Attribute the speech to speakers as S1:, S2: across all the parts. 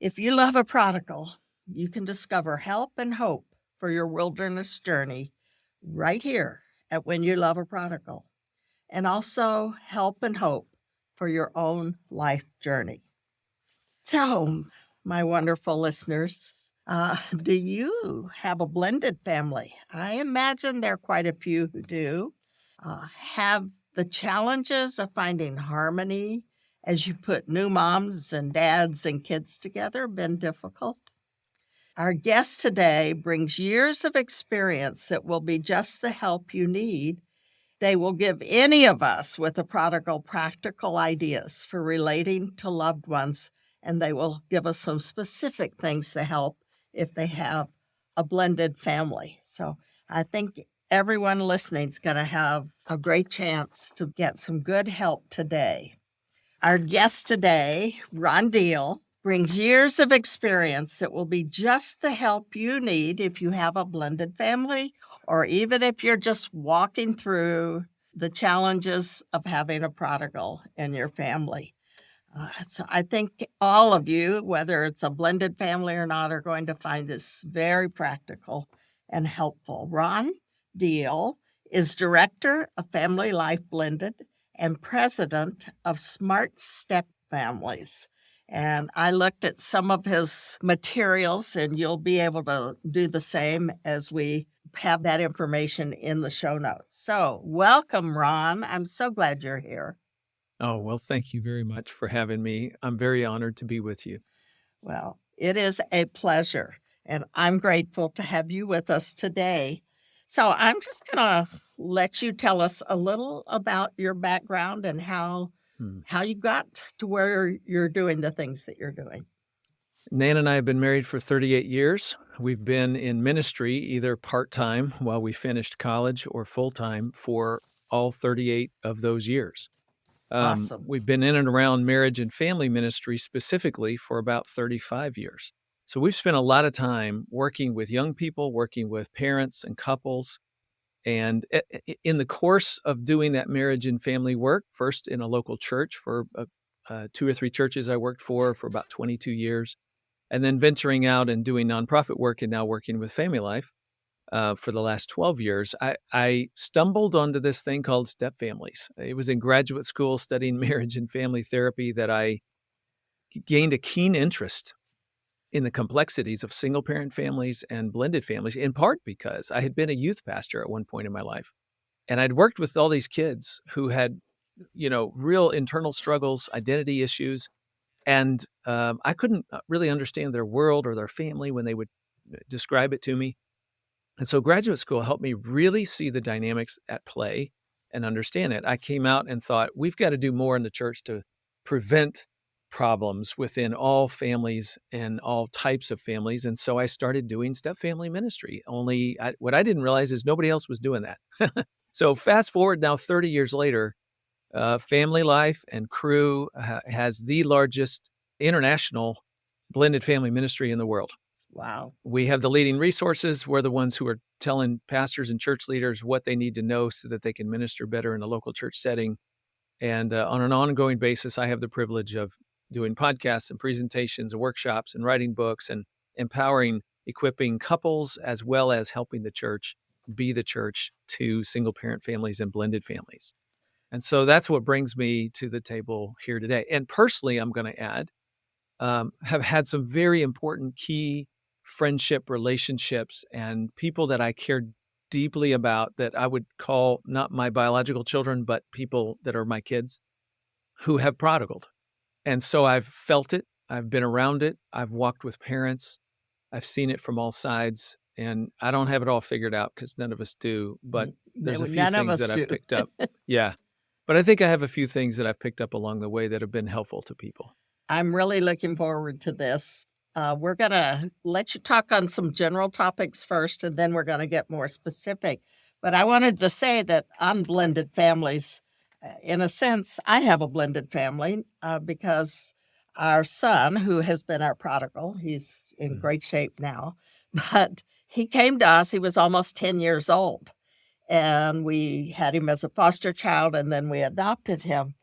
S1: If you love a prodigal, you can discover help and hope for your wilderness journey right here at When You Love a Prodigal, and also help and hope for your own life journey. So, my wonderful listeners, do you have a blended family? I imagine there are quite a few who do. Have the challenges of finding harmony as you put new moms and dads and kids together been difficult? Our guest today brings years of experience that will be just the help you need. They will give any of us with a prodigal practical ideas for relating to loved ones, and they will give us some specific things to help if they have a blended family. So I think everyone listening is going to have a great chance to get some good help today. Our guest today, Ron Deal, brings years of experience that will be just the help you need if you have a blended family, or even if you're just walking through the challenges of having a prodigal in your family. So I think all of you, whether it's a blended family or not, are going to find this very practical and helpful. Ron Deal is Director of Family Life Blended and President of Smart Step Families. And I looked at some of his materials, and you'll be able to do the same as we have that information in the show notes. So welcome, Ron. I'm so glad you're here.
S2: Oh, well, thank you very much for having me. I'm very honored to be with you.
S1: Well, it is a pleasure, and I'm grateful to have you with us today. So I'm just going to let you tell us a little about your background and how you got to where you're doing the things that you're doing.
S2: Nan and I have been married for 38 years. We've been in ministry either part-time while we finished college or full-time for all 38 of those years.
S1: Awesome.
S2: We've been in and around marriage and family ministry specifically for about 35 years. So we've spent a lot of time working with young people, working with parents and couples. And in the course of doing that marriage and family work, first in a local church for 2 or 3 churches I worked for about 22 years, and then venturing out and doing nonprofit work and now working with Family Life for the last 12 years, I stumbled onto this thing called step families. It was in graduate school studying marriage and family therapy that I gained a keen interest in the complexities of single-parent families and blended families, in part because I had been a youth pastor at one point in my life. And I'd worked with all these kids who had, real internal struggles, identity issues, and I couldn't really understand their world or their family when they would describe it to me. And so graduate school helped me really see the dynamics at play and understand it. I came out and thought, we've got to do more in the church to prevent problems within all families and all types of families. And so I started doing step family ministry. What I didn't realize is nobody else was doing that. So fast forward now 30 years later, Family Life and Crew has the largest international blended family ministry in the world.
S1: Wow.
S2: We have the leading resources. We're the ones who are telling pastors and church leaders what they need to know so that they can minister better in a local church setting. And on an ongoing basis, I have the privilege of doing podcasts and presentations and workshops and writing books and empowering, equipping couples as well as helping the church be the church to single parent families and blended families. And so that's what brings me to the table here today. And personally, I'm going to add, have had some very important key friendship relationships and people that I care deeply about that I would call not my biological children, but people that are my kids who have prodigaled. And so I've felt it. I've been around it. I've walked with parents. I've seen it from all sides. And I don't have it all figured out because none of us do. But there's a few things that I've picked up. Yeah. But I think I have a few things that I've picked up along the way that have been helpful to people.
S1: I'm really looking forward to this. We're going to let you talk on some general topics first, and then we're going to get more specific. But I wanted to say that on blended families, in a sense, I have a blended family because our son, who has been our prodigal, he's in great shape now, but he came to us, he was almost 10 years old. And we had him as a foster child, and then we adopted him.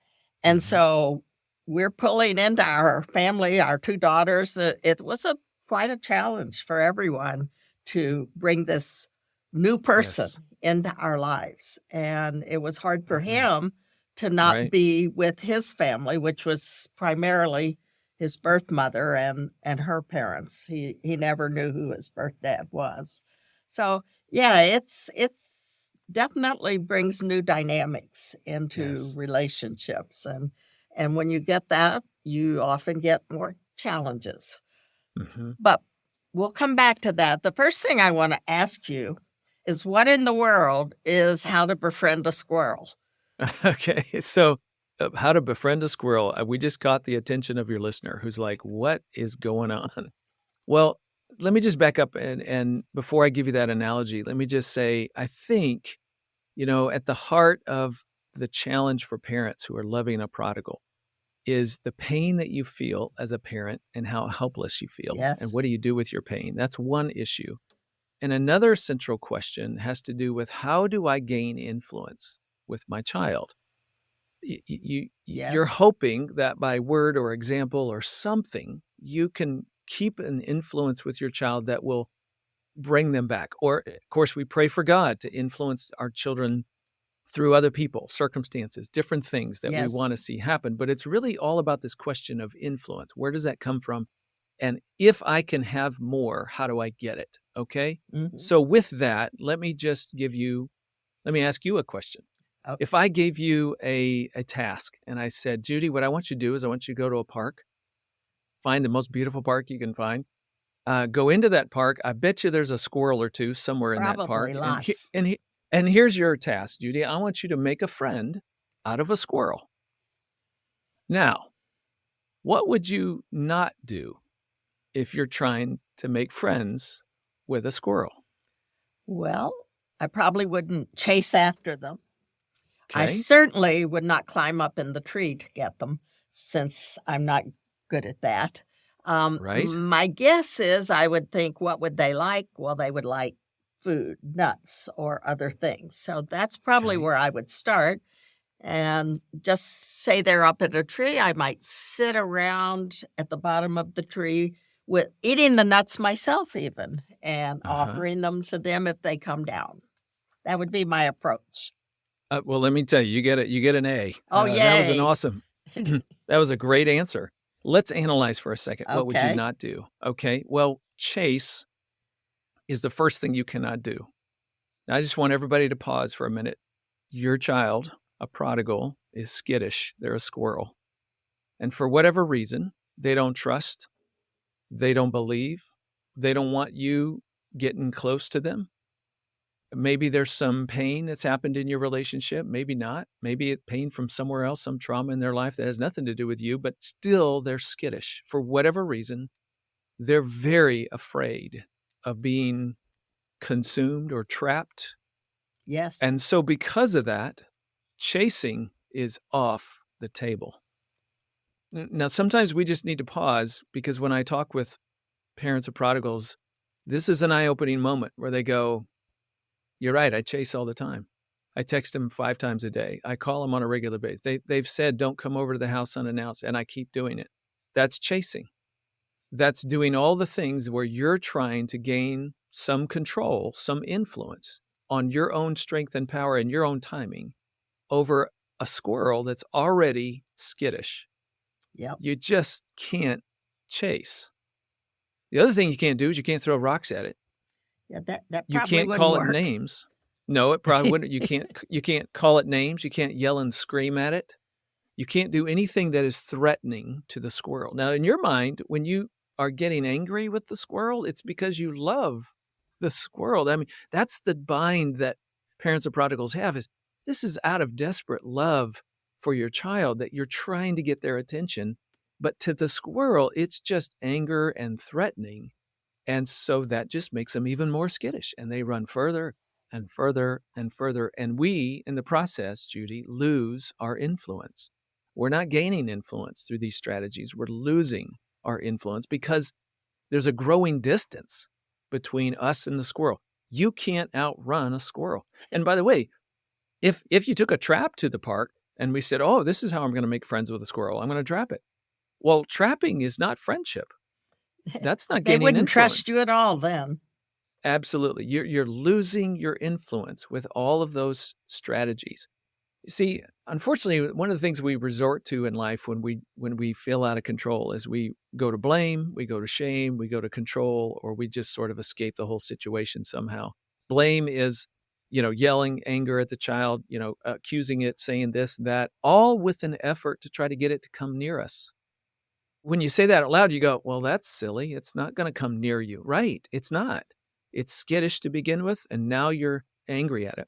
S1: And so we're pulling into our family, our two daughters. It was quite a challenge for everyone to bring this new person
S2: Yes.
S1: into our lives. And it was hard for
S2: Mhm.
S1: him to not
S2: Right.
S1: be with his family, which was primarily his birth mother and her parents. He never knew who his birth dad was. So yeah, it's definitely brings new dynamics into
S2: Yes.
S1: relationships, and when you get that, you often get more challenges.
S2: Mhm.
S1: But we'll come back to that. The first thing I want to ask you is what in the world is how to befriend a squirrel?
S2: Okay. So, how to befriend a squirrel. We just caught the attention of your listener who's like, "What is going on?" Well, let me just back up and before I give you that analogy, let me just say, I think, at the heart of the challenge for parents who are loving a prodigal is the pain that you feel as a parent and how helpless you feel. And what
S1: Yes.
S2: do you do with your pain? That's one issue. And another central question has to do with how do I gain influence with my child? You're
S1: Yes.
S2: hoping that by word or example or something, you can keep an influence with your child that will bring them back. Or, of course, we pray for God to influence our children through other people, circumstances, different things that we want
S1: Yes.
S2: to see happen. But it's really all about this question of influence. Where does that come from? And if I can have more, how do I get it? Okay.
S1: Mhm.
S2: So, with that, let me ask you a question. If
S1: Okay.
S2: I gave you a task and I said, Judy, what I want you to do is I want you to go to a park, find the most beautiful park you can find, go into that park. I bet you there's a squirrel or two somewhere in that
S1: Probably
S2: park.
S1: lots.
S2: And here's your task, Judy. I want you to make a friend out of a squirrel. Now, what would you not do if you're trying to make friends with a squirrel?
S1: Well, I probably wouldn't chase after them. I
S2: Okay,
S1: certainly would not climb up in the tree to get them since I'm not good at that.
S2: right?
S1: My guess is I would think, what would they like? Well, they would like food, nuts, or other things. So that's probably
S2: Okay,
S1: where I would start. And just say they're up in a tree, I might sit around at the bottom of the tree with eating the nuts myself, even, and
S2: uh huh.
S1: offering them to them if they come down. That would be my approach.
S2: Well, let me tell you, you get an A.
S1: Oh,
S2: That was an
S1: yay.
S2: awesome. That was a great answer. Let's analyze for a second. What would you
S1: Okay.
S2: not do? Okay, well, chase is the first thing you cannot do. Now, I just want everybody to pause for a minute. Your child, a prodigal, is skittish. They're a squirrel. And for whatever reason, they don't trust, they don't believe, they don't want you getting close to them. Maybe there's some pain that's happened in your relationship, maybe not. Maybe it's pain from somewhere else, some trauma in their life that has nothing to do with you, but still they're skittish. For whatever reason, they're very afraid of being consumed or trapped.
S1: Yes.
S2: And so, because of that, chasing is off the table. Now, sometimes we just need to pause because when I talk with parents of prodigals, this is an eye opening moment where they go, you're right, I chase all the time. I text them 5 times a day. I call them on a regular basis. They've said, don't come over to the house unannounced, and I keep doing it. That's chasing. That's doing all the things where you're trying to gain some control, some influence on your own strength and power and your own timing over a squirrel that's already skittish.
S1: Yep.
S2: You just can't chase. The other thing you can't do is you can't throw rocks at it.
S1: Yeah, that
S2: You
S1: probably
S2: can't
S1: wouldn't
S2: call it
S1: work.
S2: names. No, it probably wouldn't. You can't call it names. You can't yell and scream at it. You can't do anything that is threatening to the squirrel. Now, in your mind, when you are getting angry with the squirrel, it's because you love the squirrel. I mean, that's the bind that parents of prodigals have is this is out of desperate love for your child that you're trying to get their attention. But to the squirrel, it's just anger and threatening. And so that just makes them even more skittish and they run further and further and further. And we, in the process, Judy, lose our influence. We're not gaining influence through these strategies. We're losing our influence because there's a growing distance between us and the squirrel. You can't outrun a squirrel. And by the way, if you took a trap to the park, And we said, oh, this is how I'm going to make friends with a squirrel. I'm going to trap it. Well, trapping is not friendship. That's not
S1: They
S2: gaining
S1: wouldn't trust
S2: influence.
S1: you at all then.
S2: Absolutely. You're losing your influence with all of those strategies. See, unfortunately, one of the things we resort to in life when we feel out of control is we go to blame, we go to shame, we go to control, or we just sort of escape the whole situation somehow. Blame is, yelling anger at the child, accusing it, saying this, that, all with an effort to try to get it to come near us. When you say that out loud, you go, well, that's silly. It's not going to come near you. Right. It's not. It's skittish to begin with, and now you're angry at it.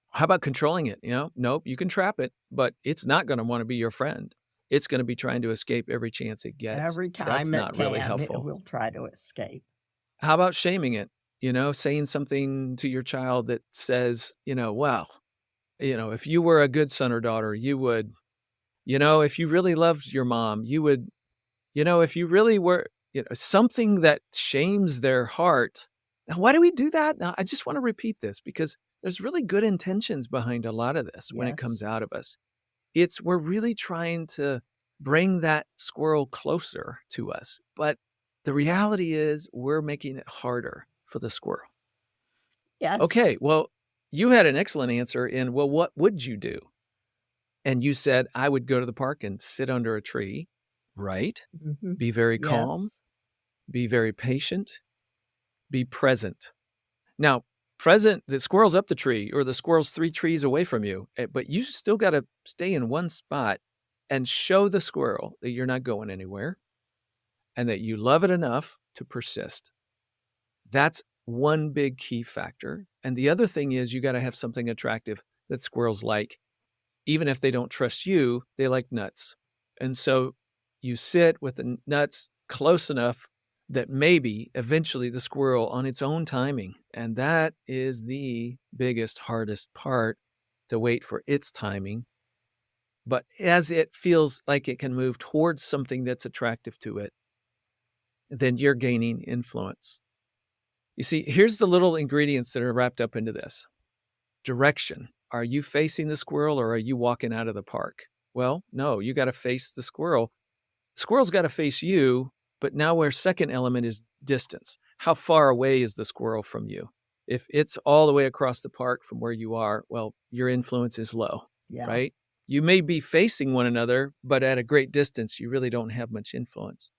S2: How about controlling it? Nope, you can trap it, but it's not going to want to be your friend. It's going to be trying to escape every chance it gets.
S1: Every
S2: That's
S1: time it
S2: not really
S1: can, it
S2: helpful.
S1: will try to escape.
S2: How about shaming it? Saying something to your child that says, wow, if you were a good son or daughter, you would, if you really loved your mom, you would, if you really were, something that shames their heart. Now, why do we do that? Now, I just want to repeat this because there's really good intentions behind a lot of this when it comes
S1: Yes.
S2: out of us. We're really trying to bring that squirrel closer to us. But the reality is we're making it harder for the squirrel.
S1: Yeah.
S2: Okay, well, you had an excellent answer in, well, what would you do? And you said, I would go to the park and sit under a tree, right?
S1: Mhm.
S2: Be very
S1: Yes.
S2: calm, be very patient, be present. Now, present, the squirrel's up the tree or the squirrel's 3 trees away from you, but you still got to stay in one spot and show the squirrel that you're not going anywhere and that you love it enough to persist. That's one big key factor. And the other thing is you got to have something attractive that squirrels like. Even if they don't trust you, they like nuts. And so you sit with the nuts close enough that maybe eventually the squirrel on its own timing, and that is the biggest, hardest part, to wait for its timing. But as it feels like it can move towards something that's attractive to it, then you're gaining influence. You see, here's the little ingredients that are wrapped up into this. Direction. Are you facing the squirrel or are you walking out of the park? Well, no, you got to face the squirrel. Squirrel's got to face you, but now our second element is distance. How far away is the squirrel from you? If it's all the way across the park from where you are, well, your influence is low,
S1: Yeah.
S2: right? You may be facing one another, but at a great distance, you really don't have much influence.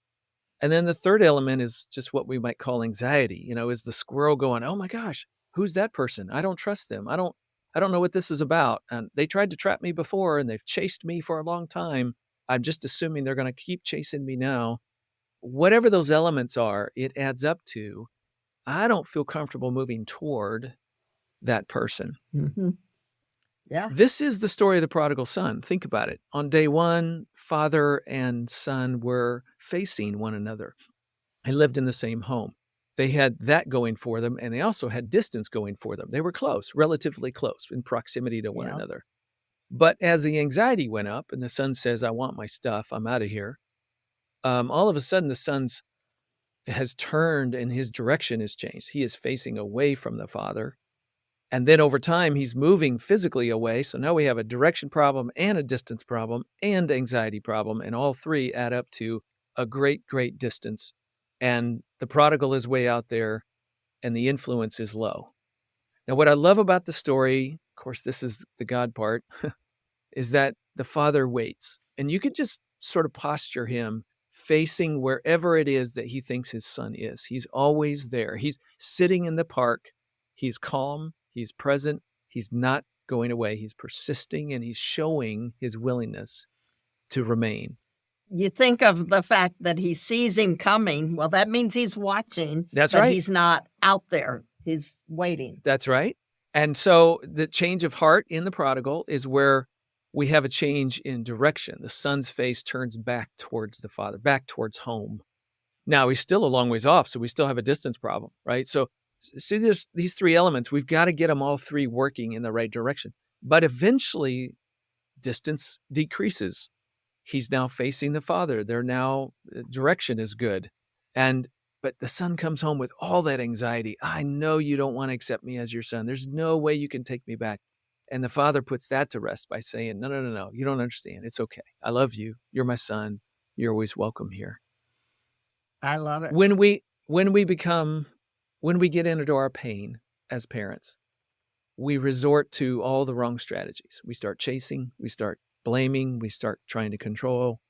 S2: And then the third element is just what we might call anxiety. Is the squirrel going, oh my gosh, who's that person? I don't trust them. I don't know what this is about. And they tried to trap me before and they've chased me for a long time. I'm just assuming they're going to keep chasing me now. Whatever those elements are, it adds up to, I don't feel comfortable moving toward that person.
S1: Mm-hmm. Yeah.
S2: This is the story of the prodigal son. Think about it. On day one, father and son were facing one another. They lived in the same home. They had that going for them, and they also had distance going for them. They were close, relatively close in proximity to one
S1: Yeah.
S2: another. But as the anxiety went up and the son says, I want my stuff, I'm out of here, all of a sudden the son has turned and his direction has changed. He is facing away from the father. And then over time, he's moving physically away. So now we have a direction problem and a distance problem and anxiety problem. And all three add up to a great, great distance. And the prodigal is way out there and the influence is low. Now, what I love about the story, of course, this is the God part, is that the father waits. And you could just sort of posture him facing wherever it is that he thinks his son is. He's always there. He's sitting in the park. He's calm. He's present. He's not going away. He's persisting and he's showing his willingness to remain.
S1: You think of the fact that he sees him coming. Well, that means he's watching.
S2: That's
S1: but
S2: right.
S1: He's not out there. He's waiting.
S2: That's right. And so the change of heart in the prodigal is where we have a change in direction. The son's face turns back towards the father, back towards home. Now, he's still a long ways off, so we still have a distance problem, right? So see, there's these three elements. We've got to get them all three working in the right direction. But eventually, distance decreases. He's now facing the father. Direction is good. But the son comes home with all that anxiety. I know you don't want to accept me as your son. There's no way you can take me back. And the father puts that to rest by saying, no, no, no, no, you don't understand. It's okay. I love you. You're my son. You're always welcome here.
S1: I love it.
S2: When we get into our pain as parents, we resort to all the wrong strategies. We start chasing, we start blaming, we start trying to control,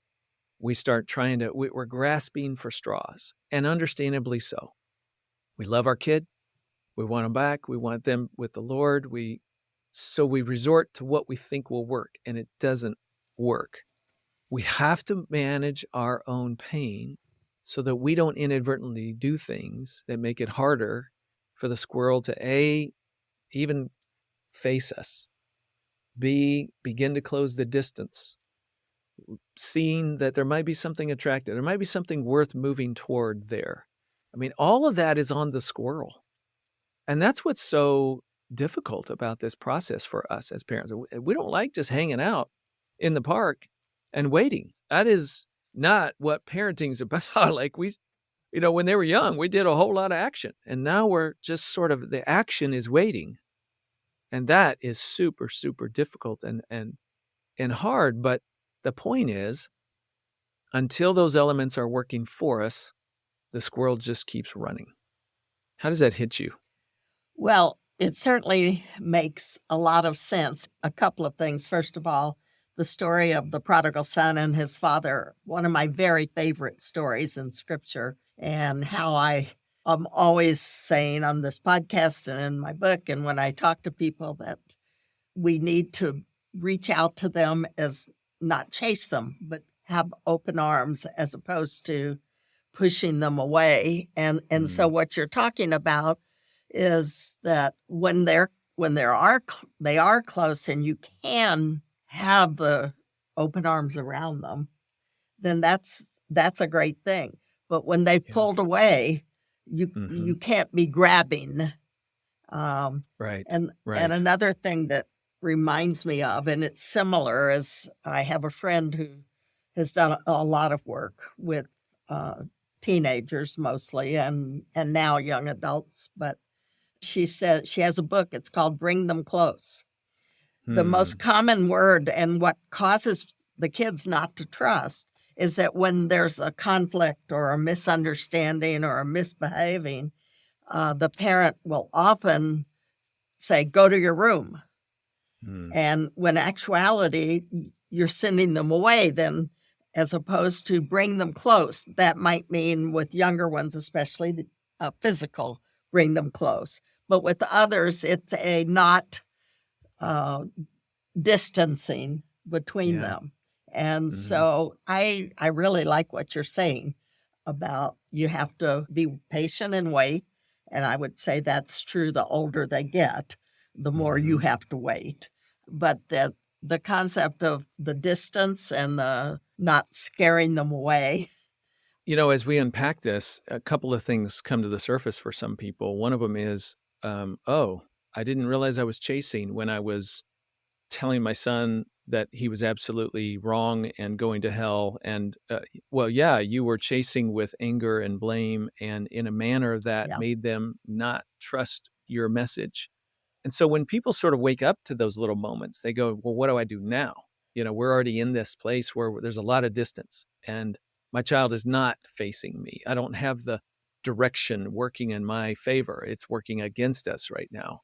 S2: we're grasping for straws, and understandably so. We love our kid. We want them back. We want them with the Lord. So we resort to what we think will work, and it doesn't work. We have to manage our own pain so that we don't inadvertently do things that make it harder for the squirrel to even face us, begin to close the distance, seeing that there might be something attractive, there might be something worth moving toward there. I mean, all of that is on the squirrel. And that's what's so difficult about this process for us as parents. We don't like just hanging out in the park and waiting. That is not what parenting's about. Like when they were young, we did a whole lot of action. And now we're just sort of, the action is waiting. And that is super, super difficult and hard. But the point is, until those elements are working for us, the squirrel just keeps running. How does that hit you?
S1: Well, it certainly makes a lot of sense. A couple of things. First of all, the story of the prodigal son and his father, one of my very favorite stories in Scripture, and how I'm always saying on this podcast and in my book, and when I talk to people, that we need to reach out to them, as not chase them, but have open arms as opposed to pushing them away. And so what you're talking about is that when they are close and you can have the open arms around them, then that's a great thing. But when they've pulled away, you can't be grabbing.
S2: Right.
S1: And another thing that reminds me of, and it's similar, is I have a friend who has done a lot of work with teenagers mostly, and now young adults. But she said she has a book. It's called Bring Them Close. The most common word, and what causes the kids not to trust, is that when there's a conflict or a misunderstanding or a misbehaving, the parent will often say, go to your room. And when actuality, you're sending them away then, as opposed to bring them close. That might mean with younger ones, especially physical, bring them close. But with others, it's a not distancing between them. And so I really like what you're saying about you have to be patient and wait. And I would say that's true the older they get, the more you have to wait. But the concept of the distance and the not scaring them away.
S2: As we unpack this, a couple of things come to the surface for some people. One of them is, I didn't realize I was chasing when I was telling my son that he was absolutely wrong and going to hell. And, you were chasing with anger and blame and in a manner that made them not trust your message. And so when people sort of wake up to those little moments, they go, well, what do I do now? We're already in this place where there's a lot of distance and my child is not facing me. I don't have the direction working in my favor. It's working against us right now.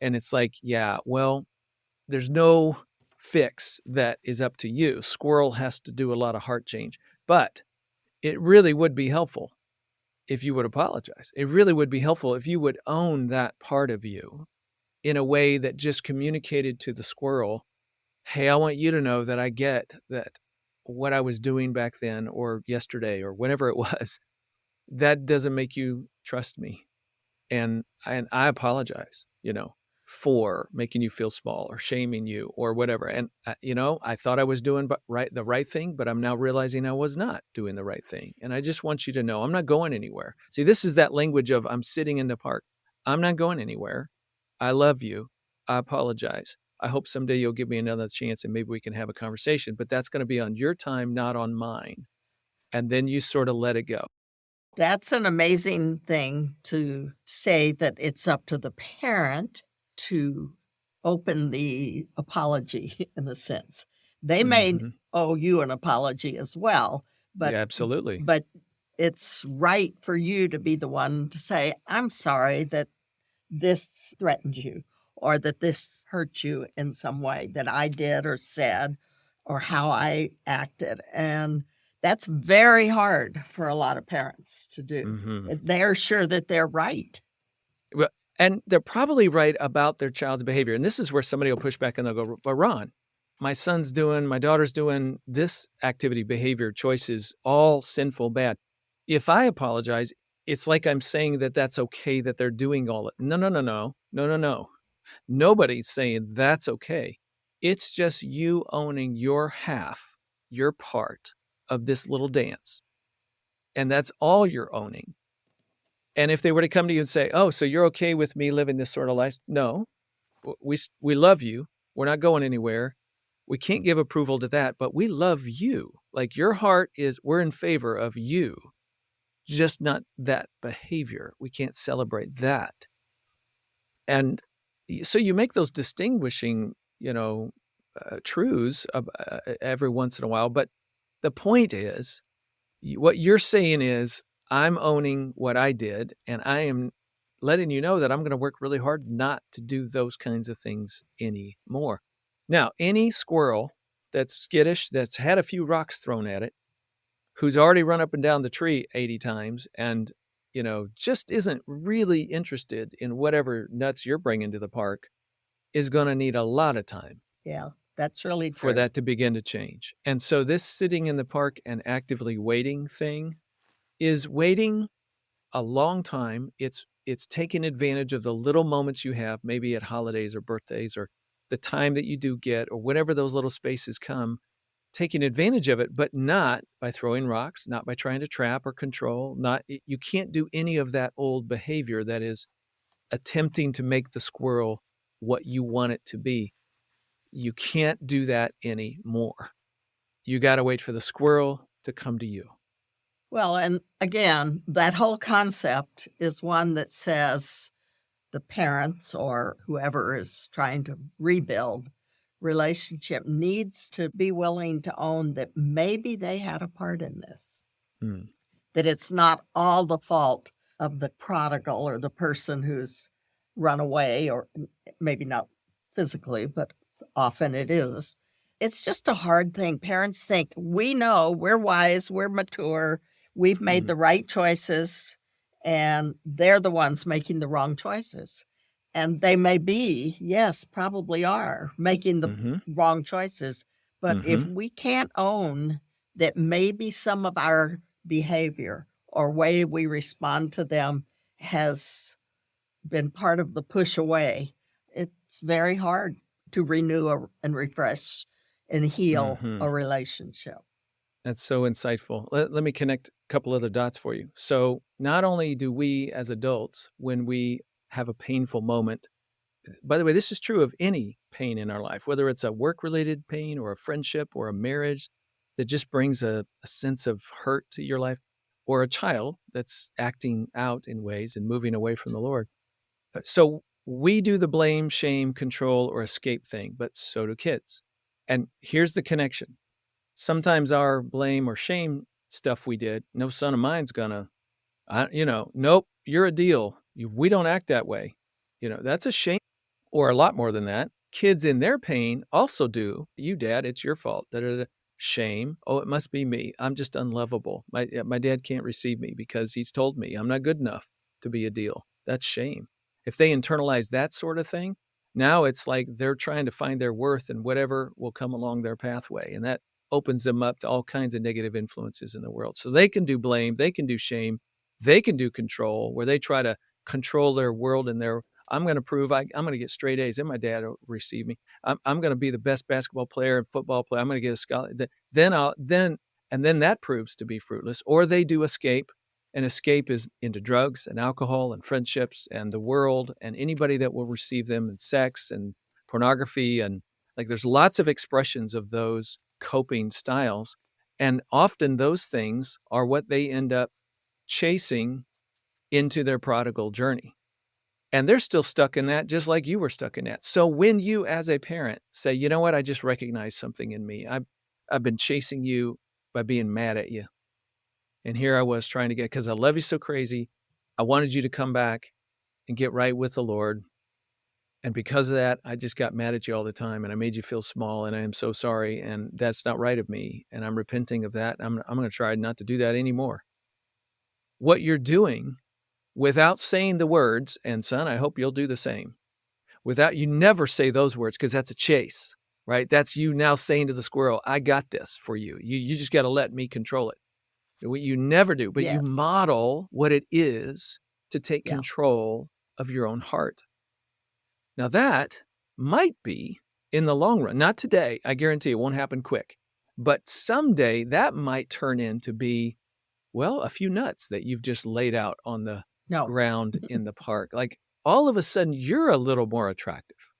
S2: And it's like, there's no fix that is up to you. Squirrel has to do a lot of heart change, but it really would be helpful if you would apologize. It really would be helpful if you would own that part of you in a way that just communicated to the squirrel, hey, I want you to know that I get that what I was doing back then or yesterday or whenever it was, that doesn't make you trust me. And I apologize, for making you feel small or shaming you or whatever. And, I thought I was doing the right thing, but I'm now realizing I was not doing the right thing. And I just want you to know I'm not going anywhere. See, this is that language of I'm sitting in the park. I'm not going anywhere. I love you. I apologize. I hope someday you'll give me another chance and maybe we can have a conversation, but that's going to be on your time, not on mine. And then you sort of let it go.
S1: That's an amazing thing to say, that it's up to the parent to open the apology in a sense. They may owe you an apology as well,
S2: Yeah,
S1: but
S2: absolutely.
S1: but it's right for you to be the one to say, "I'm sorry that this threatened you or that this hurt you in some way that I did or said or how I acted." And that's very hard for a lot of parents to do. They're sure that they're right.
S2: Well, and they're probably right about their child's behavior. And this is where somebody will push back and they'll go, "But Ron, my daughter's doing this activity, behavior, choices, all sinful, bad. If I apologize, it's like I'm saying that that's okay that they're doing all it." No, no, no, no, no, no, no. Nobody's saying that's okay. It's just you owning your half, your part of this little dance. And that's all you're owning. And if they were to come to you and say, "Oh, so you're okay with me living this sort of life?" No, we love you. We're not going anywhere. We can't give approval to that, but we love you. Like your heart is, we're in favor of you, just not that behavior. We can't celebrate that. And so you make those distinguishing, truths every once in a while. But the point is, what you're saying is, I'm owning what I did, and I am letting you know that I'm going to work really hard not to do those kinds of things anymore. Now, any squirrel that's skittish, that's had a few rocks thrown at it, who's already run up and down the tree 80 times and, just isn't really interested in whatever nuts you're bringing to the park, is going to need a lot of time
S1: Yeah, that's really
S2: for
S1: true.
S2: that to begin to change. And so this sitting in the park and actively waiting thing is waiting a long time. It's taking advantage of the little moments you have, maybe at holidays or birthdays or the time that you do get or whenever those little spaces come, taking advantage of it, but not by throwing rocks, not by trying to trap or control. You can't do any of that old behavior that is attempting to make the squirrel what you want it to be. You can't do that anymore. You got to wait for the squirrel to come to you.
S1: Well, and again, that whole concept is one that says the parents or whoever is trying to rebuild relationship needs to be willing to own that maybe they had a part in this, that it's not all the fault of the prodigal or the person who's run away, or maybe not physically, but often it is. It's just a hard thing. Parents think, we know, we're wise, we're mature, we've made the right choices, and they're the ones making the wrong choices. And they may be, yes, probably are making the wrong choices. But if we can't own that maybe some of our behavior or way we respond to them has been part of the push away, it's very hard to renew and refresh and heal a relationship.
S2: That's so insightful. Let me connect a couple other dots for you. So not only do we as adults, when we have a painful moment, by the way, this is true of any pain in our life, whether it's a work-related pain or a friendship or a marriage that just brings a sense of hurt to your life, or a child that's acting out in ways and moving away from the Lord. So we do the blame, shame, control, or escape thing, but so do kids. And here's the connection. Sometimes our blame or shame stuff we did, no son of mine's gonna, nope, you're a deal. We don't act that way. That's a shame. Or a lot more than that. Kids in their pain also do. You, dad, it's your fault. Da-da-da. Shame. Oh, it must be me. I'm just unlovable. My dad can't receive me because he's told me I'm not good enough to be a deal. That's shame. If they internalize that sort of thing, now it's like they're trying to find their worth in whatever will come along their pathway. And that opens them up to all kinds of negative influences in the world. So they can do blame, they can do shame, they can do control, where they try to control their world and I'm going to prove I'm going to get straight A's and my dad will receive me. I'm going to be the best basketball player and football player. I'm going to get a scholarship. Then that proves to be fruitless. Or they do escape, and escape is into drugs and alcohol and friendships and the world and anybody that will receive them, and sex and pornography. And like, there's lots of expressions of those coping styles. And often those things are what they end up chasing into their prodigal journey. And they're still stuck in that, just like you were stuck in that. So when you, as a parent, say, you know what, I just recognize something in me. I've been chasing you by being mad at you. And here I was trying to because I love you so crazy. I wanted you to come back and get right with the Lord. And because of that, I just got mad at you all the time and I made you feel small and I am so sorry. And that's not right of me. And I'm repenting of that. I'm going to try not to do that anymore. What you're doing without saying the words, and son, I hope you'll do the same. You never say those words because that's a chase, right? That's you now saying to the squirrel, I got this for you. You just got to let me control it. What you never do, but you
S1: Yes.
S2: model what it is to take
S1: Yeah.
S2: control of your own heart. Now that might be in the long run, not today. I guarantee it won't happen quick, but someday that might turn into be, well, a few nuts that you've just laid out on the
S1: No.
S2: ground in the park. Like all of a sudden you're a little more attractive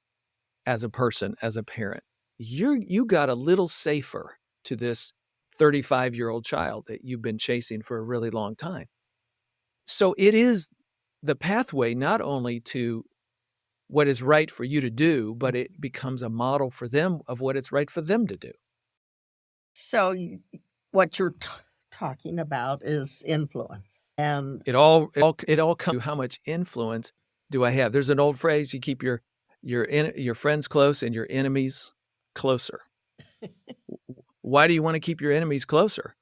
S2: as a person, as a parent. You got a little safer to this 35-year-old child that you've been chasing for a really long time. So it is the pathway not only to what is right for you to do, but it becomes a model for them of what it's right for them to do.
S1: So what you're talking about is influence. And
S2: It all comes to how much influence do I have? There's an old phrase, you keep your friends close and your enemies closer. Why do you want to keep your enemies closer?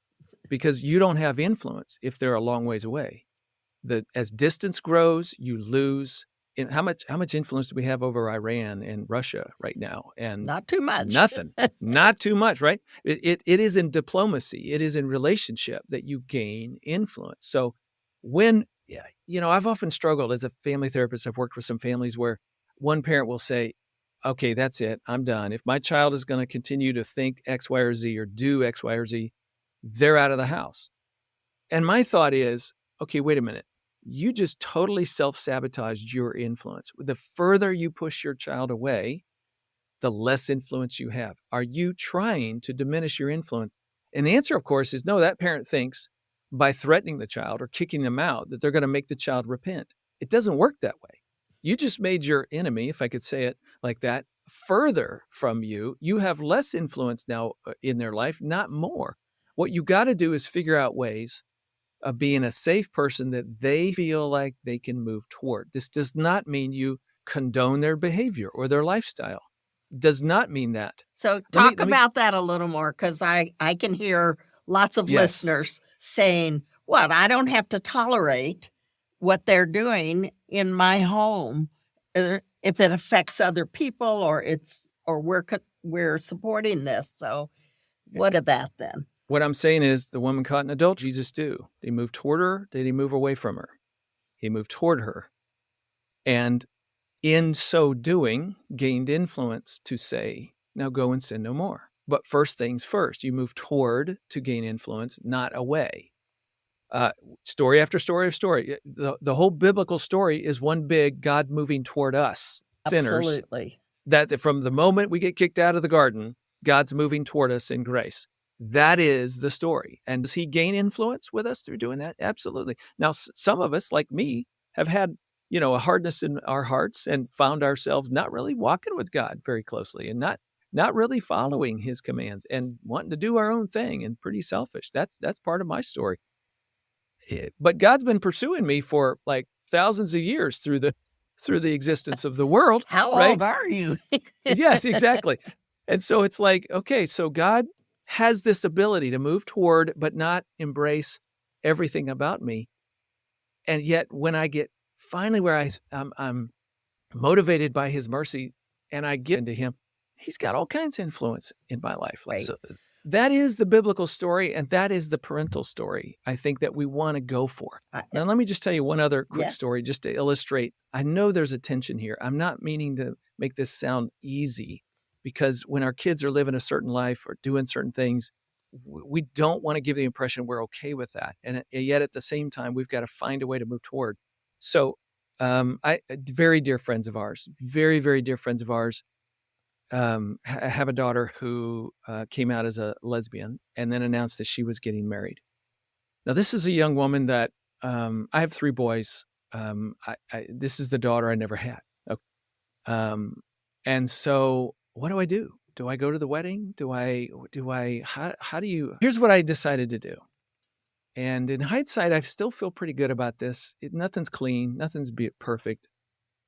S2: Because you don't have influence if they're a long ways away. As distance grows, you lose. How much influence do we have over Iran and Russia right now? And
S1: not too much.
S2: Nothing. Not too much, right? It is in diplomacy. It is in relationship that you gain influence. So I've often struggled as a family therapist. I've worked with some families where one parent will say, okay, that's it. I'm done. If my child is going to continue to think X, Y, or Z or do X, Y, or Z, they're out of the house. And my thought is, okay, wait a minute. You just totally self-sabotaged your influence. The further you push your child away, the less influence you have. Are you trying to diminish your influence? And the answer, of course, is no. That parent thinks by threatening the child or kicking them out that they're going to make the child repent. It doesn't work that way. You just made your enemy, if I could say it like that, further from you. You have less influence now in their life, not more. What you got to do is figure out ways of being a safe person that they feel like they can move toward. This does not mean you condone their behavior or their lifestyle. Does not mean that.
S1: So talk about that a little more, because I can hear lots of listeners saying, what, I don't have to tolerate what they're doing in my home if it affects other people or we're supporting this. So what of that then?
S2: What I'm saying is the woman caught in adultery, Jesus do. Did he move toward her? Did he move away from her? He moved toward her. And in so doing, gained influence to say, now go and sin no more. But first things first, you move toward to gain influence, not away. Story after story of story. The whole biblical story is one big God moving toward us, sinners.
S1: Absolutely.
S2: That from the moment we get kicked out of the garden, God's moving toward us in grace. That is the story. And does he gain influence with us through doing that? Absolutely. Now, some of us, like me, have had a hardness in our hearts and found ourselves not really walking with God very closely and not really following his commands and wanting to do our own thing and pretty selfish. That's part of my story. But God's been pursuing me for like thousands of years through the existence of the world.
S1: How
S2: right?
S1: old are you?
S2: Yes, exactly. And so it's like, okay, so God has this ability to move toward, but not embrace everything about me. And yet when I get finally where I'm motivated by his mercy and I get into him, he's got all kinds of influence in my life.
S1: Right.
S2: So that is the biblical story, and that is the parental story, I think, that we want to go for. Now, let me just tell you one other quick story just to illustrate. I know there's a tension here. I'm not meaning to make this sound easy, because when our kids are living a certain life or doing certain things, we don't want to give the impression we're okay with that. And yet at the same time, we've got to find a way to move toward. So very dear friends of ours, very, very dear friends of ours, have a daughter who came out as a lesbian and then announced that she was getting married. Now, this is a young woman that I have 3 boys. this is the daughter I never had. Okay. And so what do I do? Do I go to the wedding? Here's what I decided to do. And in hindsight, I still feel pretty good about this. Nothing's clean, nothing's perfect.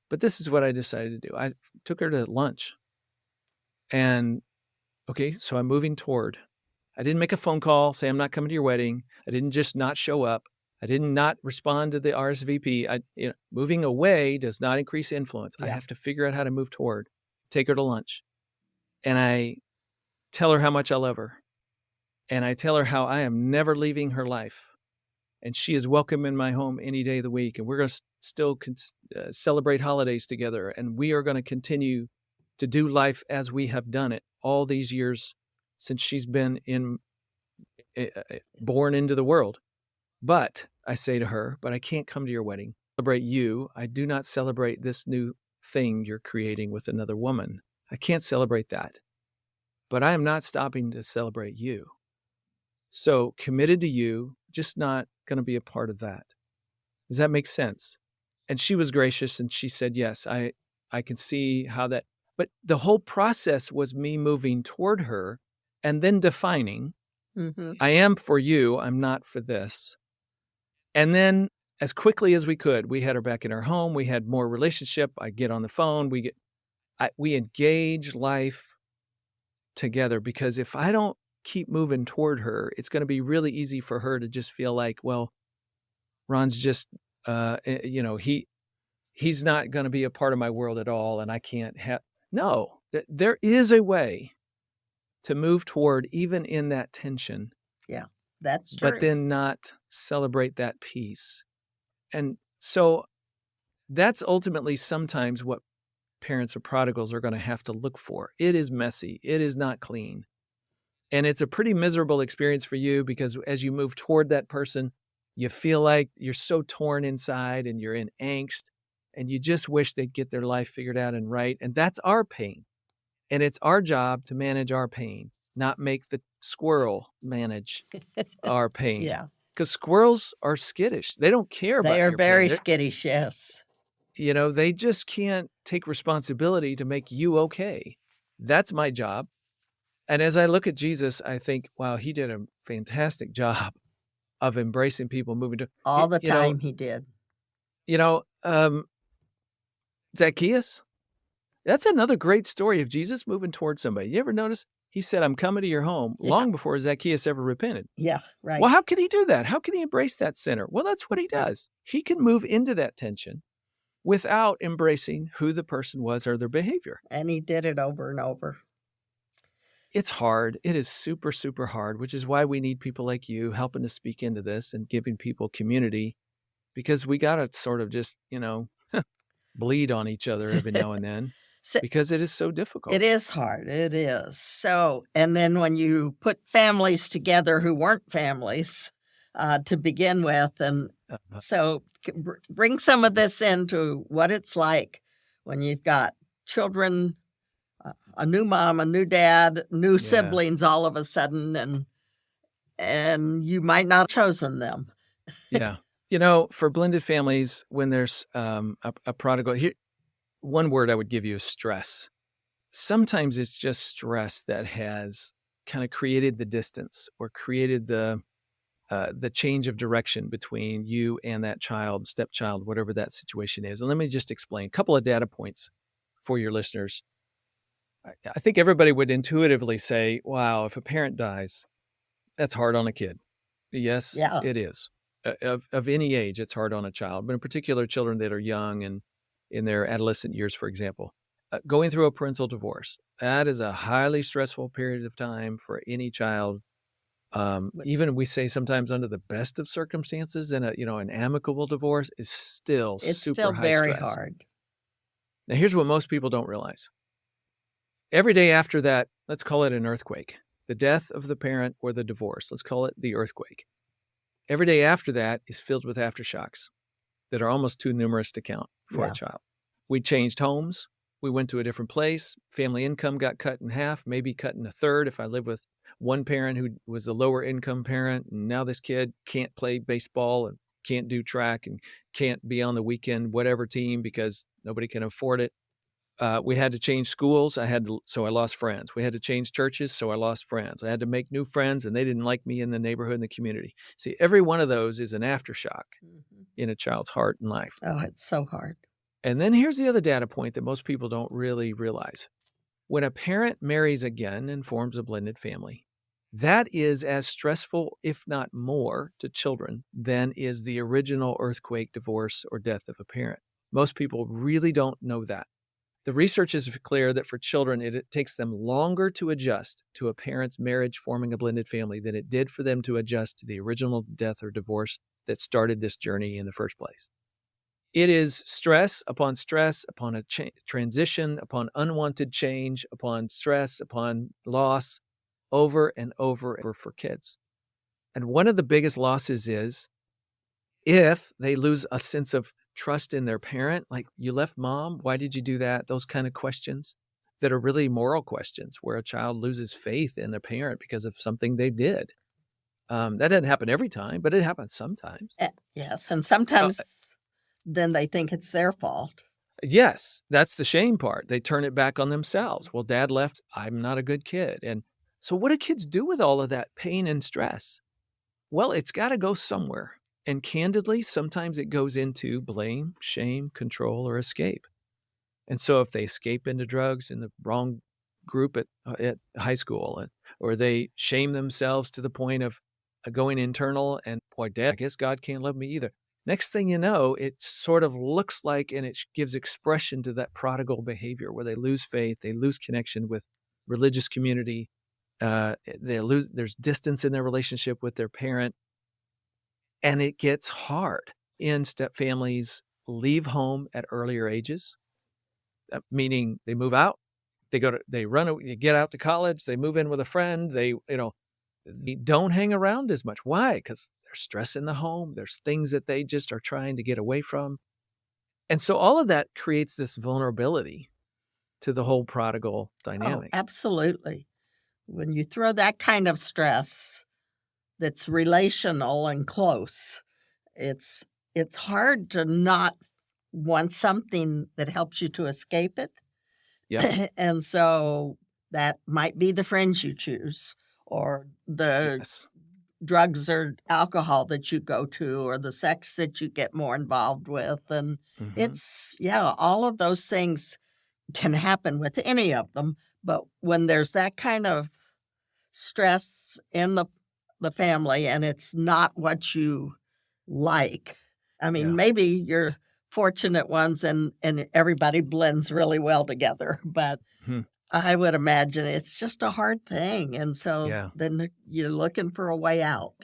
S2: But this is what I decided to do. I took her to lunch. And okay, so I'm moving toward. I didn't make a phone call, say I'm not coming to your wedding. I didn't just not show up. I did not respond to the RSVP. Moving away does not increase influence.
S1: Yeah.
S2: I have to figure out how to move toward. Take her to lunch. And I tell her how much I love her. And I tell her how I am never leaving her life. And she is welcome in my home any day of the week. And we're going to still celebrate holidays together. And we are going to continue to do life as we have done it all these years since she's been born into the world. But I say to her, but I can't come to your wedding. Celebrate you. I do not celebrate this new thing you're creating with another woman. I can't celebrate that. But I am not stopping to celebrate you. So committed to you, just not going to be a part of that. Does that make sense? And she was gracious and she said, yes, I can see how that, but the whole process was me moving toward her and then defining, I am for you, I'm not for this. And then as quickly as we could, we had her back in our home. We had more relationship. I get on the phone. We engage life together, because if I don't keep moving toward her, it's going to be really easy for her to just feel like, well, Ron's just, he's not going to be a part of my world at all. And I can't have, no, there is a way to move toward even in that tension.
S1: Yeah, that's true.
S2: But then not celebrate that peace. And so that's ultimately sometimes what parents of prodigals are going to have to look for. It is messy. It is not clean. And it's a pretty miserable experience for you, because as you move toward that person, you feel like you're so torn inside and you're in angst and you just wish they'd get their life figured out and right. And that's our pain. And it's our job to manage our pain, not make the squirrel manage our pain.
S1: Yeah.
S2: Because squirrels are skittish. They don't care about
S1: They are
S2: your
S1: very
S2: pain.
S1: skittish, yes.
S2: They just can't take responsibility to make you okay. That's my job. And as I look at Jesus, I think, wow, he did a fantastic job of embracing people, moving to
S1: all the time. He did.
S2: Zacchaeus, that's another great story of Jesus moving towards somebody. You ever notice he said, I'm coming to your home, long before Zacchaeus ever repented?
S1: Yeah, right.
S2: Well, how can he do that? How can he embrace that sinner? Well, that's what he does. He can move into that tension without embracing who the person was or their behavior.
S1: And he did it over and over.
S2: It's hard. It is super, super hard, which is why we need people like you helping to speak into this and giving people community, because we got to sort of just, bleed on each other every now and then, because it is so difficult.
S1: It is hard. It is. So, and then when you put families together who weren't families to begin with, and so bring some of this into what it's like when you've got children, a new mom, a new dad, new siblings all of a sudden, and you might not have chosen them.
S2: Yeah. For blended families, when there's a prodigal, here, one word I would give you is stress. Sometimes it's just stress that has kind of created the distance or created the change of direction between you and that child, stepchild, whatever that situation is. And let me just explain a couple of data points for your listeners. I think everybody would intuitively say, wow, if a parent dies, that's hard on a kid. Yes, It is. Of any age, it's hard on a child, but in particular, children that are young and in their adolescent years, for example. Going through a parental divorce, that is a highly stressful period of time for any child. Even we say sometimes under the best of circumstances, and an amicable divorce is still super high
S1: very
S2: stress.
S1: hard.
S2: Now, here's what most people don't realize. Every day after that, let's call it an earthquake, the death of the parent or the divorce, let's call it the earthquake. Every day after that is filled with aftershocks that are almost too numerous to count for a child. We changed homes. We went to a different place. Family income got cut in half, maybe cut in a third if I live with one parent who was a lower income parent. And now this kid can't play baseball and can't do track and can't be on the weekend, whatever team, because nobody can afford it. We had to change schools. So I lost friends. We had to change churches. So I lost friends. I had to make new friends, and they didn't like me in the neighborhood and the community. See, every one of those is an aftershock in a child's heart and life.
S1: Oh, it's so hard.
S2: And then here's the other data point that most people don't really realize. When a parent marries again and forms a blended family, that is as stressful, if not more, to children than is the original earthquake, divorce, or death of a parent. Most people really don't know that. The research is clear that for children, it takes them longer to adjust to a parent's marriage forming a blended family than it did for them to adjust to the original death or divorce that started this journey in the first place. It is stress upon a transition, upon unwanted change, upon stress, upon loss, over and over for kids. And one of the biggest losses is if they lose a sense of trust in their parent, like, you left mom, why did you do that? Those kind of questions that are really moral questions where a child loses faith in their parent because of something they did. That doesn't happen every time, but it happens sometimes.
S1: Yes, and sometimes then they think it's their fault.
S2: Yes, that's the shame part. They turn it back on themselves. Well, dad left, I'm not a good kid. And so what do kids do with all of that pain and stress? Well, it's got to go somewhere. And candidly, sometimes it goes into blame, shame, control, or escape. And so if they escape into drugs in the wrong group at high school, or they shame themselves to the point of going internal and, boy, dad, I guess God can't love me either. Next thing you know, it sort of looks like, and it gives expression to that prodigal behavior where they lose faith, they lose connection with religious community, there's distance in their relationship with their parent, and it gets hard. In step families leave home at earlier ages, meaning they move out, they get out to college, they move in with a friend, they don't hang around as much. Why? Because there's stress in the home. There's things that they just are trying to get away from. And so all of that creates this vulnerability to the whole prodigal dynamic.
S1: Oh, absolutely. When you throw that kind of stress that's relational and close, it's hard to not want something that helps you to escape it.
S2: Yeah.
S1: And so that might be the friends you choose, or the
S2: Yes.
S1: drugs or alcohol that you go to, or the sex that you get more involved with. And it's, all of those things can happen with any of them. But when there's that kind of stress in the family and it's not what you like, I mean, maybe you're fortunate ones and everybody blends really well together, but I would imagine it's just a hard thing. And so then you're looking for a way out.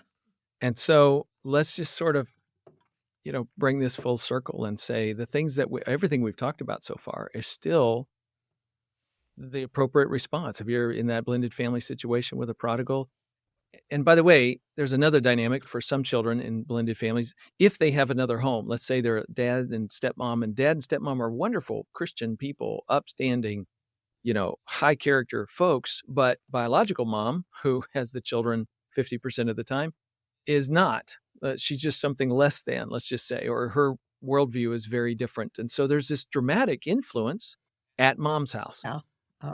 S2: And so let's just sort of, bring this full circle and say the things that everything we've talked about so far is still the appropriate response. If you're in that blended family situation with a prodigal, and by the way, there's another dynamic for some children in blended families. If they have another home, let's say they're dad and stepmom are wonderful Christian people, upstanding, high character folks, but biological mom, who has the children 50% of the time, is not. She's just something less than, let's just say, or her worldview is very different. And so there's this dramatic influence at mom's house.
S1: Oh.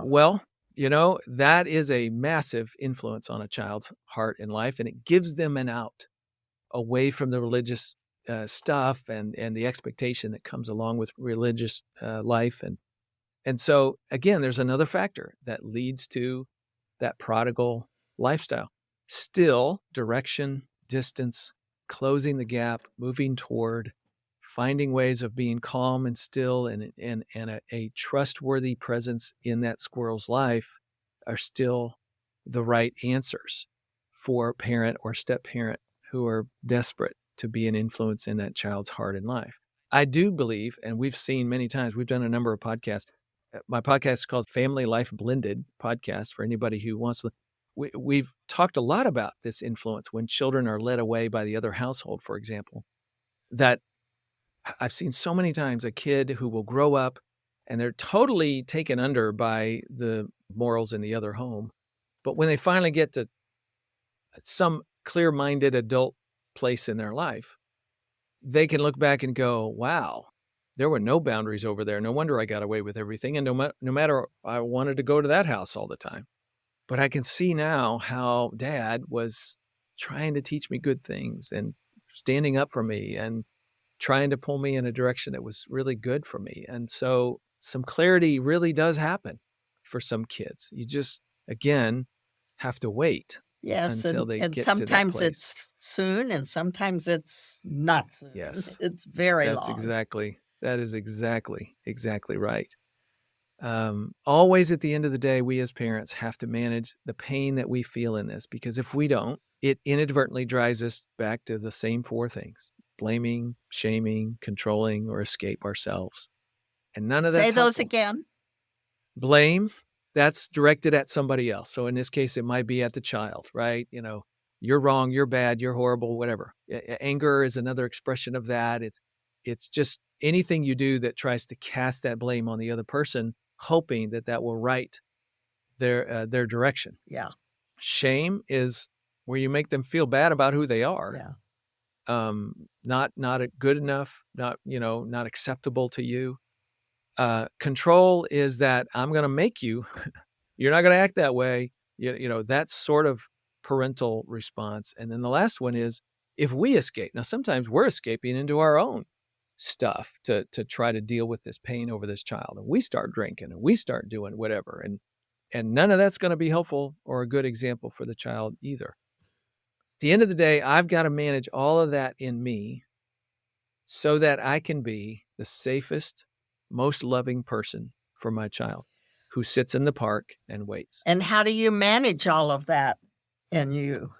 S2: Well, that is a massive influence on a child's heart and life, and it gives them an out away from the religious stuff and the expectation that comes along with religious life. And so, again, there's another factor that leads to that prodigal lifestyle. Still, direction, distance, closing the gap, moving toward, finding ways of being calm and still and a trustworthy presence in that squirrel's life are still the right answers for parent or step-parent who are desperate to be an influence in that child's heart and life. I do believe, and we've seen many times, we've done a number of podcasts. My podcast is called Family Life Blended Podcast for anybody who wants to. We've talked a lot about this influence when children are led away by the other household, for example, that I've seen so many times a kid who will grow up and they're totally taken under by the morals in the other home. But when they finally get to some clear-minded adult place in their life, they can look back and go, wow, there were no boundaries over there. No wonder I got away with everything. And no matter, I wanted to go to that house all the time. But I can see now how Dad was trying to teach me good things and standing up for me and trying to pull me in a direction that was really good for me. And so some clarity really does happen for some kids. You just, again, have to wait
S1: Yes,
S2: until they
S1: and
S2: get to that
S1: sometimes
S2: place.
S1: it's soon and sometimes it's not soon.
S2: Yes.
S1: It's very
S2: That is exactly right. Always at the end of the day, we as parents have to manage the pain that we feel in this, because if we don't, it inadvertently drives us back to the same four things: blaming, shaming, controlling, or escape ourselves. And none of that's
S1: Say those
S2: helpful.
S1: again.
S2: Blame, that's directed at somebody else. So in this case, it might be at the child, right? You're wrong, you're bad, you're horrible, whatever. Anger is another expression of that. It's just anything you do that tries to cast that blame on the other person, hoping that will right their direction.
S1: Yeah.
S2: Shame is where you make them feel bad about who they are.
S1: Yeah.
S2: Not good enough, not acceptable to you. Control is that I'm going to make you, you're not going to act that way. That's sort of parental response. And then the last one is if we escape. Now, sometimes we're escaping into our own stuff to try to deal with this pain over this child. And we start drinking and we start doing whatever. And none of that's going to be helpful or a good example for the child either. At the end of the day, I've got to manage all of that in me so that I can be the safest, most loving person for my child who sits in the park and waits.
S1: And how do you manage all of that in you?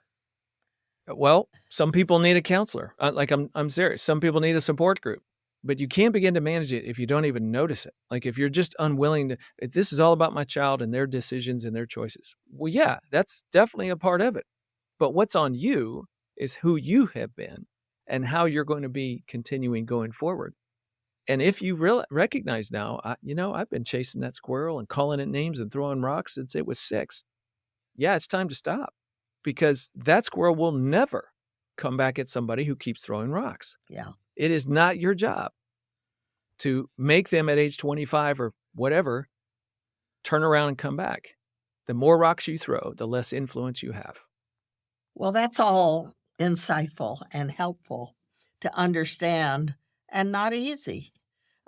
S2: Well, some people need a counselor. I'm serious. Some people need a support group, but you can't begin to manage it if you don't even notice it. Like if you're just unwilling to, if this is all about my child and their decisions and their choices. Well, yeah, that's definitely a part of it. But what's on you is who you have been and how you're going to be continuing going forward. And if you recognize now, I've been chasing that squirrel and calling it names and throwing rocks since it was 6. Yeah, it's time to stop, because that squirrel will never come back at somebody who keeps throwing rocks.
S1: Yeah.
S2: It is not your job to make them at age 25 or whatever turn around and come back. The more rocks you throw, the less influence you have.
S1: Well, that's all insightful and helpful to understand, and not easy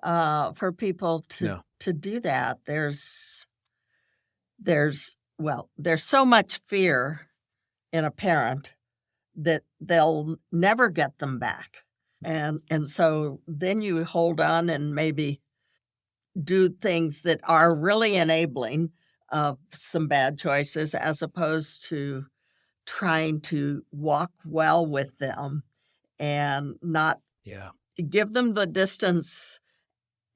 S1: for people to do that. There's so much fear in a parent that they'll never get them back. And so then you hold on and maybe do things that are really enabling of some bad choices, as opposed to trying to walk well with them and not give them the distance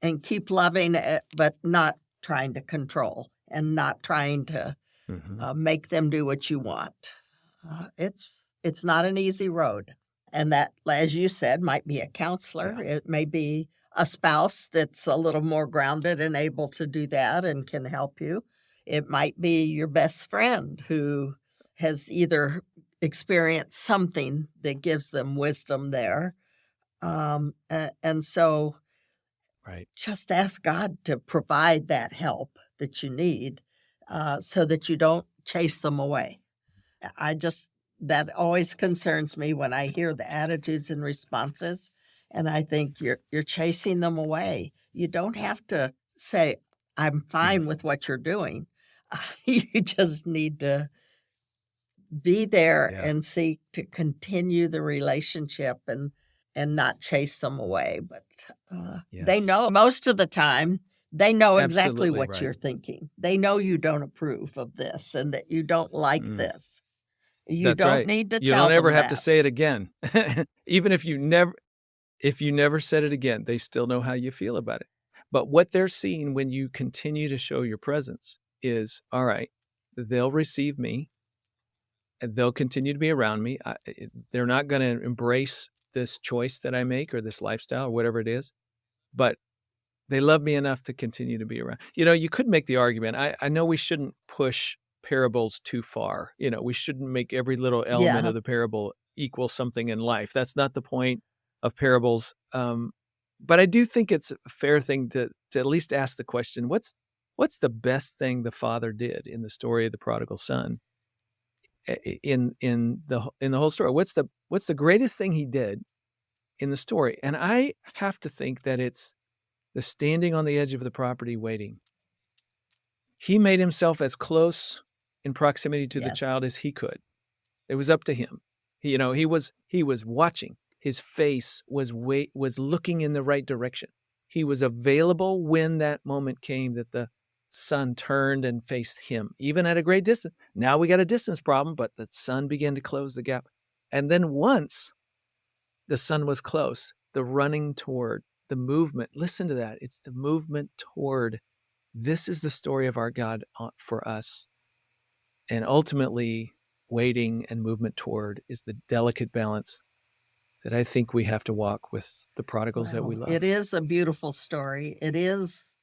S1: and keep loving it, but not trying to control and not trying to make them do what you want. It's not an easy road. And that, as you said, might be a counselor. Yeah. It may be a spouse that's a little more grounded and able to do that and can help you. It might be your best friend who has either experienced something that gives them wisdom there. And so just ask God to provide that help that you need so that you don't chase them away. That always concerns me when I hear the attitudes and responses, and I think you're chasing them away. You don't have to say, I'm fine with what you're doing. You just need to be there and seek to continue the relationship and not chase them away. But they know most of the time, they know exactly what you're thinking. They know you don't approve of this and that you don't like this. You don't need to tell them.
S2: You don't ever have to say it again. Even if you never said it again, they still know how you feel about it. But what they're seeing when you continue to show your presence is, all right, they'll receive me. They'll continue to be around me. They're not going to embrace this choice that I make or this lifestyle or whatever it is, but they love me enough to continue to be around. You could make the argument. I know we shouldn't push parables too far. We shouldn't make every little element of the parable equal something in life. That's not the point. of parables. But I do think it's a fair thing to at least ask the question, what's the best thing the father did in the story of the prodigal son? In the whole story, what's the greatest thing he did in the story? And I have to think that it's the standing on the edge of the property waiting. He made himself as close in proximity to the
S1: Yes.
S2: child as he could. It was up to him. He was watching. His face was looking in the right direction. He was available when that moment came that the son turned and faced him, even at a great distance. Now we got a distance problem, but the son began to close the gap. And then once the son was close, the running toward, the movement, listen to that. It's the movement toward. This is the story of our God for us. And ultimately, waiting and movement toward is the delicate balance that I think we have to walk with the prodigals that we love.
S1: It is a beautiful story. It is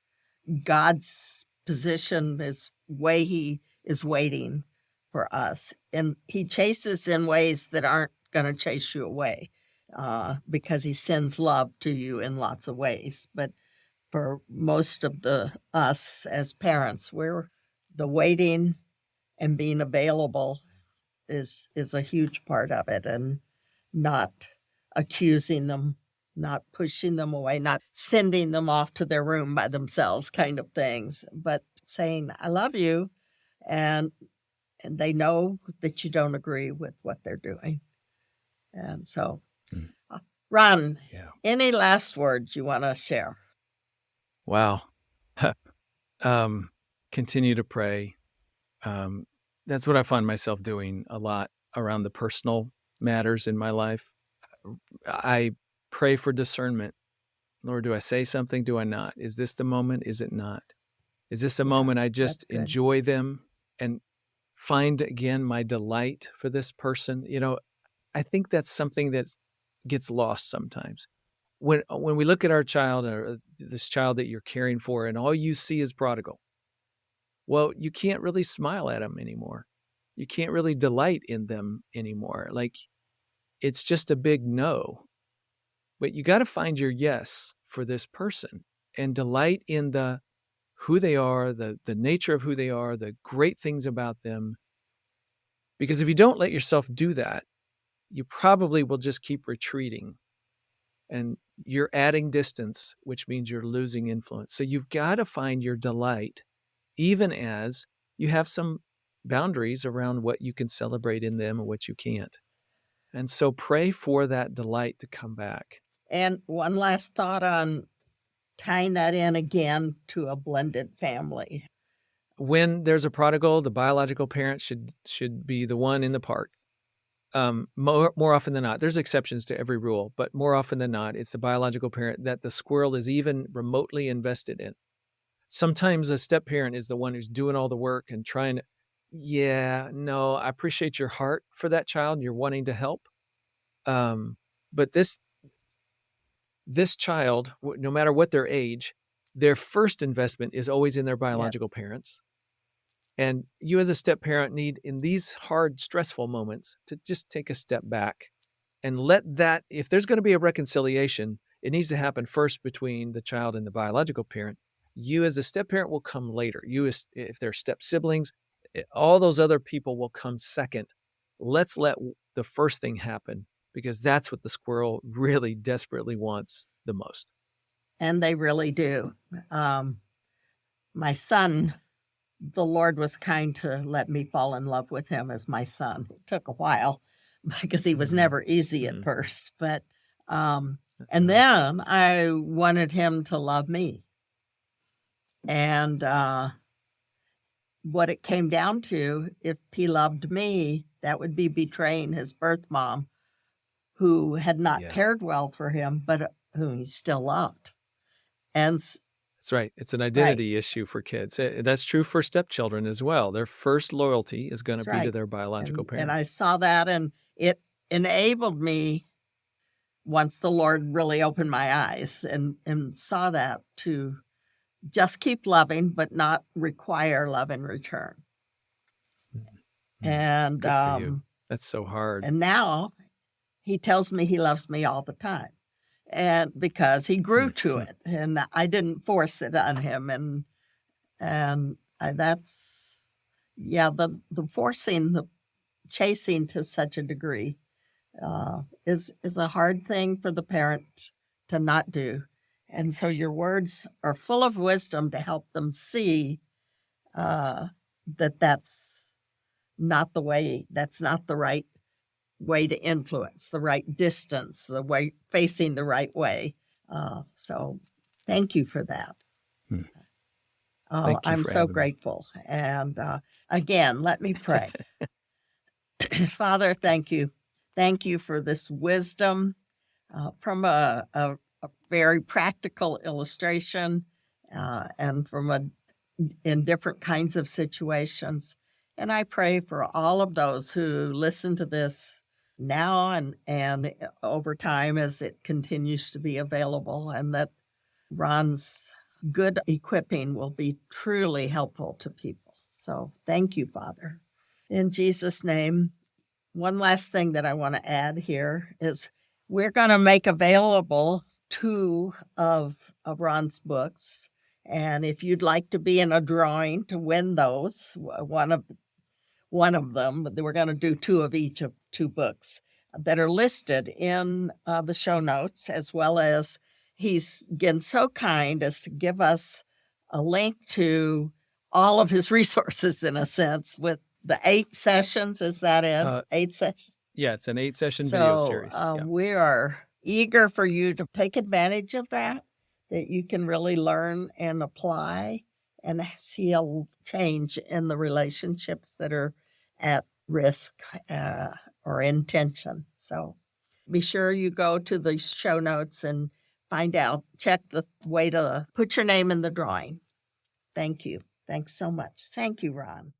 S1: God's position, his way he is waiting for us. And he chases in ways that aren't going to chase you away because he sends love to you in lots of ways. But for most of us as parents, the waiting and being available is a huge part of it, and not accusing them, not pushing them away, not sending them off to their room by themselves kind of things, but saying, I love you, and they know that you don't agree with what they're doing. And so, Ron, any last words you want to share?
S2: Wow. Continue to pray. That's what I find myself doing a lot around the personal matters in my life. I pray for discernment. Lord, do I say something? Do I not? Is this the moment? Is it not? Is this a moment I just enjoy them and find again my delight for this person? I think that's something that gets lost sometimes. When we look at our child or this child that you're caring for and all you see is prodigal, well, you can't really smile at them anymore. You can't really delight in them anymore. Like, it's just a big no. But you got to find your yes for this person and delight in who they are, the nature of who they are, the great things about them. Because if you don't let yourself do that, you probably will just keep retreating. And you're adding distance, which means you're losing influence. So you've got to find your delight, even as you have some boundaries around what you can celebrate in them and what you can't. And so pray for that delight to come back.
S1: And one last thought on tying that in again to a blended family.
S2: When there's a prodigal, the biological parent should be the one in the park. More often than not, there's exceptions to every rule, but more often than not, it's the biological parent that the squirrel is even remotely invested in. Sometimes a step parent is the one who's doing all the work and trying to, I appreciate your heart for that child and you're wanting to help. But this child, no matter what their age, their first investment is always in their biological parents. And you as a step parent need, in these hard, stressful moments, to just take a step back and let that, if there's going to be a reconciliation, it needs to happen first between the child and the biological parent. You as a step parent will come later. If they're step siblings, all those other people will come second. Let's let the first thing happen, because that's what the squirrel really desperately wants the most.
S1: And they really do. My son, the Lord was kind to let me fall in love with him as my son. It took a while because he was never easy at first. But, and then I wanted him to love me. And what it came down to, if he loved me, that would be betraying his birth mom, who had not cared well for him, but whom he still loved. And
S2: that's right. It's an identity issue for kids. That's true for stepchildren as well. Their first loyalty is going to be to their biological parents.
S1: And I saw that, and it enabled me, once the Lord really opened my eyes and saw that, to just keep loving, but not require love in return. And
S2: good for you. That's so hard.
S1: And now he tells me he loves me all the time. and because he grew to it, and I didn't force it on him, that's the forcing, the chasing to such a degree is a hard thing for the parent to not do. And so your words are full of wisdom to help them see that's not the way, that's not the right way to influence, the right distance, the way facing the right way. So thank you for that.
S2: Thank you
S1: I'm
S2: for
S1: so
S2: having me.
S1: grateful. And again, let me pray. Father, thank you. Thank you for this wisdom from a very practical illustration and in different kinds of situations. And I pray for all of those who listen to this now and over time as it continues to be available, and that Ron's good equipping will be truly helpful to people. So thank you, Father. In Jesus' name. One last thing that I want to add here is we're going to make available 2 of Ron's books. And if you'd like to be in a drawing to win those, one of them, we're going to do 2 of each of 2 books that are listed in the show notes, as well as he's been so kind as to give us a link to all of his resources, in a sense, with the 8 sessions. Is that it? 8 sessions?
S2: Yeah, it's an 8-session video series.
S1: We are eager for you to take advantage of that you can really learn and apply and see a change in the relationships that are at risk or in tension. So be sure you go to the show notes and check the way to put your name in the drawing. Thank you. Thanks so much. Thank you, Ron.